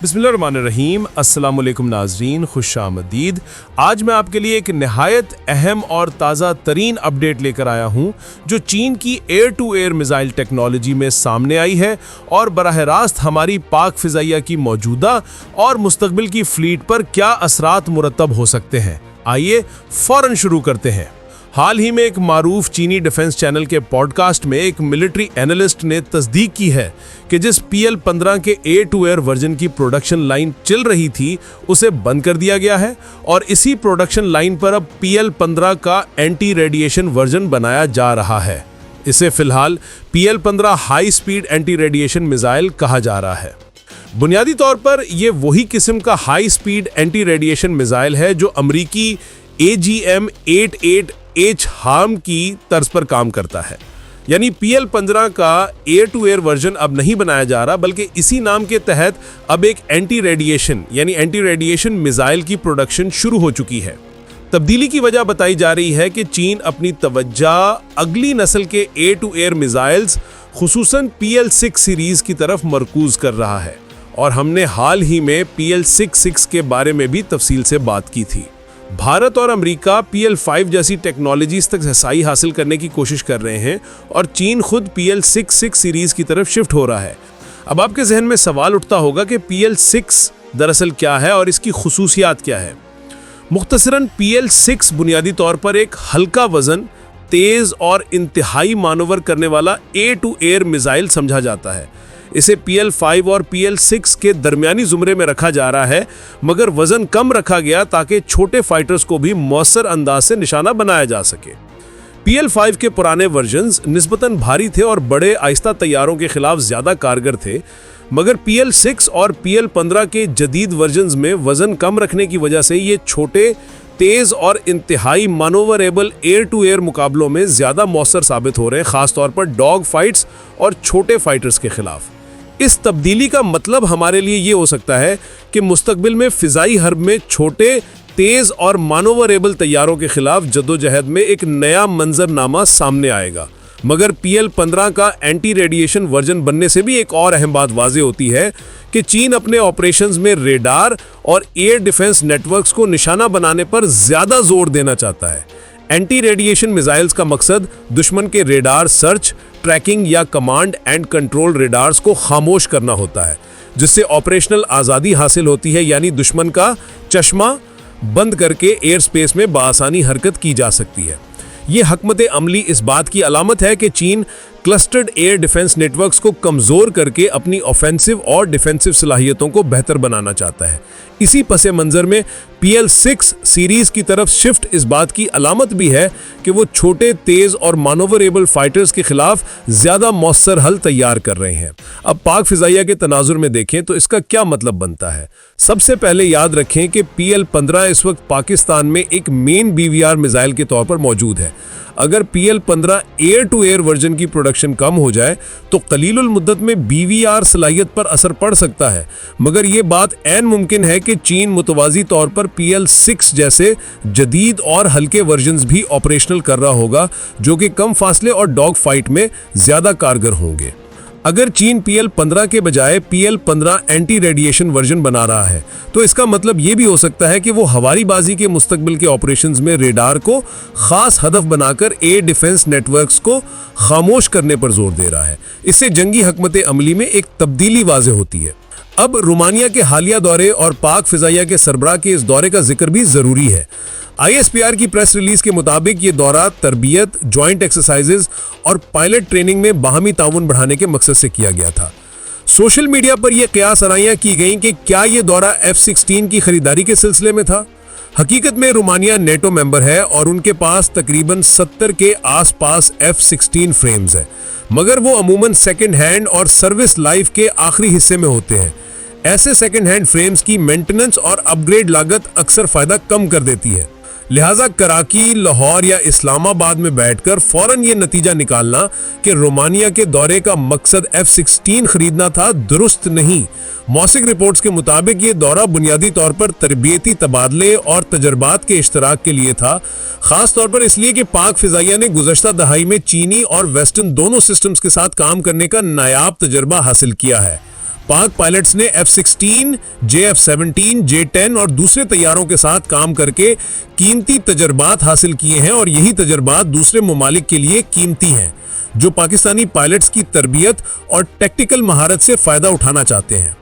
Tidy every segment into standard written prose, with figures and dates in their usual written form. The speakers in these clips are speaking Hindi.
बिस्मिल्लाहिर्रहमानिर्रहीम, अस्सलामुअलैकुम नाज़रीन, खुशामदीद। आज मैं आपके लिए एक नहायत अहम और ताज़ा तरीन अपडेट लेकर आया हूँ जो चीन की air to air missile technology में सामने आई है और बराह रास्त हमारी पाक फ़िज़ाइया की मौजूदा और मुस्तकबिल की फ़्लीट पर क्या असरात मुरतब हो सकते हैं। आइए फ़ौरन शुरू करते हैं। हाल ही में एक मारूफ चीनी डिफेंस चैनल के पॉडकास्ट में एक मिलिट्री एनालिस्ट ने तस्दीक की है कि जिस PL-15 के एयर टू एयर वर्जन की प्रोडक्शन लाइन चल रही थी उसे बंद कर दिया गया है और इसी प्रोडक्शन लाइन पर अब PL-15 का एंटी रेडिएशन वर्जन बनाया जा रहा है। इसे फिलहाल PL-15 high speed anti radiation missile कहा जा रहा है। बुनियादी तौर पर यह वही किस्म का high speed anti radiation missile है जो अमरीकी AGM-88H हार्म की तर्ज पर काम करता है। यानी PL-15 का एयर टू एयर वर्जन अब नहीं बनाया जा रहा, बल्कि इसी नाम के तहत अब एक एंटी रेडिएशन मिसाइल की प्रोडक्शन शुरू हो चुकी है। तब्दीली की वजह बताई जा रही है कि चीन अपनी तवज्जो अगली नस्ल के एयर टू एयर मिसाइल्स खुसूसन PL-6 सीरीज की तरफ मरकूज कर रहा है और हमने हाल ही में PL-66 के बारे में भी तफसील से बात की थी। भारत और अमेरिका PL-5 जैसी टेक्नोलॉजीज तक रसाई हासिल करने की कोशिश कर रहे हैं और चीन खुद PL-66 सीरीज की तरफ शिफ्ट हो रहा है। अब आपके जहन में सवाल उठता होगा कि PL-6 दरअसल क्या है और इसकी खुसूसियात क्या है। मुख्तसरन PL-6 बुनियादी तौर पर एक हल्का वजन, तेज और इंतहाई मानोवर करने वाला एयर टू एयर मिसाइल समझा जाता है। इसे PL-5 और PL-6 के दरमियानी जुमरे में रखा जा रहा है, मगर वजन कम रखा गया ताकि छोटे फाइटर्स को भी मौसर अंदाज से निशाना बनाया जा सके। PL-5 के पुराने वर्जन्स निस्बतन भारी थे और बड़े आहिस्ता तैयारों के खिलाफ ज्यादा कारगर थे, मगर PL-6 और PL-15 के जदीद वर्जन्स में वजन कम रखने की वजह से ये छोटे, तेज और इंतहाई मानोवरेबल एयर टू एयर मुकाबलों में ज्यादा मौसर साबित हो रहे हैं, खासतौर पर डॉग फाइट्स और छोटे फाइटर्स के खिलाफ। इस तब्दीली का मतलब हमारे लिए ये हो सकता है कि मुस्तकबिल में फिजाई हर्ब में छोटे, तेज और मानोवरेबल तैयारों के खिलाफ जद्दोजहद में एक नया मंजरनामा सामने आएगा। मगर PL-15 का एंटी रेडिएशन वर्जन बनने से भी एक और अहम बात वाज़ेह होती है कि चीन अपने ऑपरेशंस में रेडार और एयर डिफेंस नेटवर्क्स को निशाना बनाने पर ज़्यादा जोर देना चाहता है। एंटी रेडिएशन मिसाइल्स का मकसद दुश्मन के रेडार सर्च, ट्रैकिंग या कमांड एंड कंट्रोल रेडार्स को खामोश करना होता है, जिससे ऑपरेशनल आज़ादी हासिल होती है, यानी दुश्मन का चश्मा बंद करके एयर स्पेस में बासानी हरकत की जा सकती है। ये हकमत अमली इस बात की अलामत है कि चीन क्लस्टर्ड एयर डिफेंस नेटवर्क्स को कमज़ोर करके अपनी ऑफेंसिव और डिफेंसिव सलाहियतों को बेहतर बनाना चाहता है। इसी पसे मंज़र में PL-6 सीरीज़ की तरफ शिफ्ट इस बात की अलामत भी है कि वो छोटे, तेज़ और मानोवरेबल फाइटर्स के खिलाफ ज़्यादा मौसर हल तैयार कर रहे हैं। अब पाक फ़िज़ाइया के तनाजुर में देखें तो इसका क्या मतलब बनता है। सबसे पहले याद रखें कि PL-15 इस वक्त पाकिस्तान में एक मेन BVR मिसाइल के तौर पर मौजूद है। अगर PL-15 air to air version की प्रोडक्शन कम हो जाए तो कलीलुल मुद्दत में BVR सलाहियत पर असर पड़ सकता है, मगर ये बात ऐन मुमकिन है कि चीन मुतवाज़ी तौर पर PL-6 जैसे जदीद और हल्के वर्जन्स भी ऑपरेशनल कर रहा होगा, जो कि कम फासले और डॉग फाइट में ज़्यादा कारगर होंगे। अगर चीन PL-15 के बजाय PL-15 एंटी रेडिएशन वर्जन बना रहा है तो इसका मतलब ये भी हो सकता है कि वो हवारीबाजी के मुस्तकबिल के ऑपरेशंस में रेडार को खास हदफ बनाकर एयर डिफेंस नेटवर्क्स को खामोश करने पर जोर दे रहा है। इससे जंगी हकमत अमली में एक तब्दीली वाज़ेह होती है। अब रोमानिया के हालिया दौरे और पाक फ़िज़ाइया के सरबराह के इस दौरे का जिक्र भी ज़रूरी है। ISPR की प्रेस रिलीज के मुताबिक ये दौरा तरबियत, जॉइंट एक्सरसाइजेज और पायलट ट्रेनिंग में बाहमी ताउन बढ़ाने के मकसद से किया गया था। सोशल मीडिया पर यह क़यास आराइयाँ की गईं कि क्या ये दौरा F-16 की खरीदारी के सिलसिले में था। हकीकत में रोमानिया नेटो मेंबर है और उनके पास तकरीबन 70 के आसपास F-16 फ्रेम्स हैं, मगर वो अमूमन सेकेंड हैंड और सर्विस लाइफ के आखिरी हिस्से में होते हैं। ऐसे सेकेंड हैंड फ्रेम्स की मेंटेनेंस और अपग्रेड लागत अक्सर फ़ायदा कम कर देती है। लिहाजा कराची, लाहौर या इस्लामाबाद में बैठकर फौरन ये नतीजा निकालना कि रोमानिया के दौरे का मकसद F-16 खरीदना था, दुरुस्त नहीं। मौसिक रिपोर्ट्स के मुताबिक ये दौरा बुनियादी तौर पर तरबियती तबादले और तजर्बात के इश्तराक के लिए था, खास तौर पर इसलिए कि पाक फ़िज़ाइया ने गुज़श्ता दहाई में चीनी और वेस्टर्न दोनों सिस्टम्स के साथ काम करने का नायाब तजर्बा हासिल किया है। पाक पायलट्स ने F-16, JF-17, J-10 और दूसरे तैयारों के साथ काम करके कीमती तजर्बात हासिल किए हैं और यही तजर्बात दूसरे ममालिक के लिए कीमती हैं जो पाकिस्तानी पायलट्स की तरबियत और टेक्निकल महारत से फायदा उठाना चाहते हैं।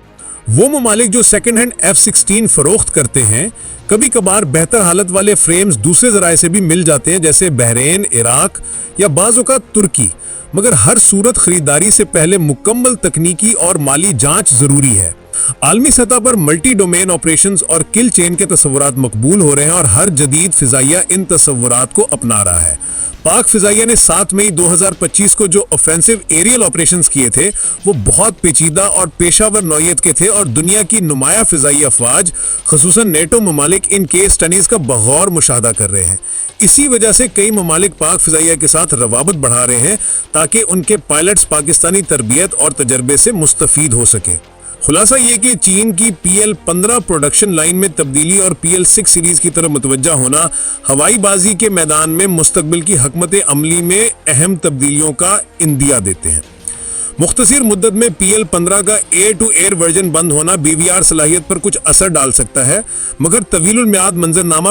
वो ममालिक जो सेकेंड हैंड F-16 फरोख्त करते हैं, कभी कभार बेहतर हालत वाले फ्रेम्स दूसरे जराए से भी मिल जाते हैं, जैसे बहरीन, इराक या बाज़ औक़ात तुर्की। मगर हर सूरत खरीदारी से पहले मुकम्मल तकनीकी और माली जांच जरूरी है। आलमी सतह पर मल्टी डोमेन ऑपरेशंस और किल चेन के तस्वुरात मकबूल हो रहे हैं और हर जदीद फिजाइया इन तस्वुरात को अपना रहा है। पाक फिजाइया ने 7 मई 2025 को जो ऑफेंसिव एरियल ऑपरेशंस किए थे वो बहुत पेचीदा और पेशावर नौयत के थे और दुनिया की नुमाया फिजाई अफवाज खसूसन नेटो ममालिक इन केस स्टडीज का बगौर मुशाहदा कर रहे हैं। इसी वजह से कई ममालिक पाक फिजाइया के साथ रवाबत बढ़ा रहे हैं ताकि उनके पायलट्स पाकिस्तानी तरबियत और तजर्बे से मुस्तफीद हो सके। खुलासा ये कि चीन की PL-15 प्रोडक्शन लाइन में तब्दीली और PL-6 सीरीज की तरफ मुतवज्जा होना हवाई बाजी के मैदान में मुस्तकबिल की हकमत अमली में अहम तब्दीलियों का इंदिया देते हैं। मुख्तसर मुद्दत में PL-15 का एयर टू एयर वर्जन बंद होना BVR सलाहियत पर कुछ असर डाल सकता है, मगर तवीलुल मियाद मंजरनामा